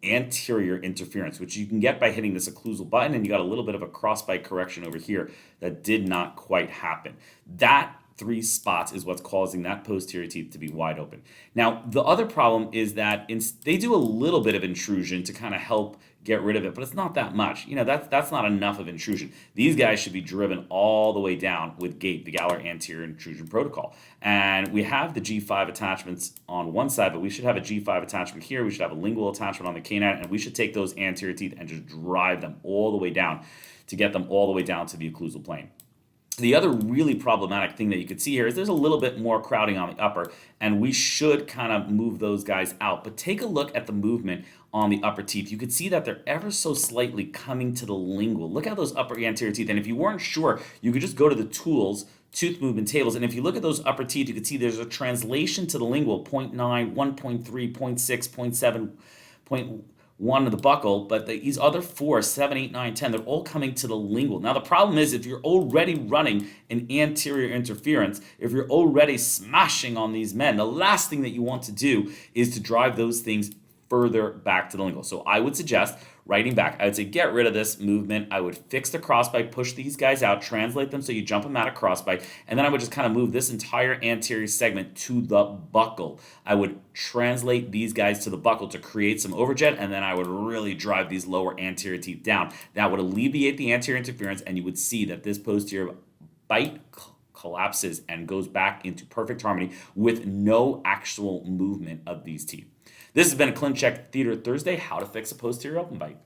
anterior interference, which you can get by hitting this occlusal button, and you got a little bit of a crossbite correction over here that did not quite happen. That 3 spots is what's causing that posterior teeth to be wide open. Now, the other problem is that they do a little bit of intrusion to kind of help get rid of it, but it's not that much. That's not enough of intrusion. These guys should be driven all the way down with GAIT, the Gallerite Anterior Intrusion Protocol. And we have the G5 attachments on one side, but we should have a G5 attachment here. We should have a lingual attachment on the canine, and we should take those anterior teeth and just drive them all the way down to get them all the way down to the occlusal plane. The other really problematic thing that you could see here is there's a little bit more crowding on the upper, and we should kind of move those guys out. But take a look at the movement on the upper teeth. You could see that they're ever so slightly coming to the lingual. Look at those upper anterior teeth. And if you weren't sure, you could just go to the tools, tooth movement tables, and if you look at those upper teeth, you can see there's a translation to the lingual, 0.9, 1.3, 0.6, 0.7, 0.1 of the buccal, but these other 4, 7, 8, 9, 10, they're all coming to the lingual. Now, the problem is if you're already running an anterior interference, if you're already smashing on these men, the last thing that you want to do is to drive those things further back to the lingual. So I would suggest writing back. I would say get rid of this movement. I would fix the crossbite, push these guys out, translate them so you jump them out of crossbite, and then I would just kind of move this entire anterior segment to the buccal. I would translate these guys to the buccal to create some overjet, and then I would really drive these lower anterior teeth down. That would alleviate the anterior interference, and you would see that this posterior bite collapses and goes back into perfect harmony with no actual movement of these teeth. This has been a ClinCheck Theater Thursday, how to fix a posterior open bite.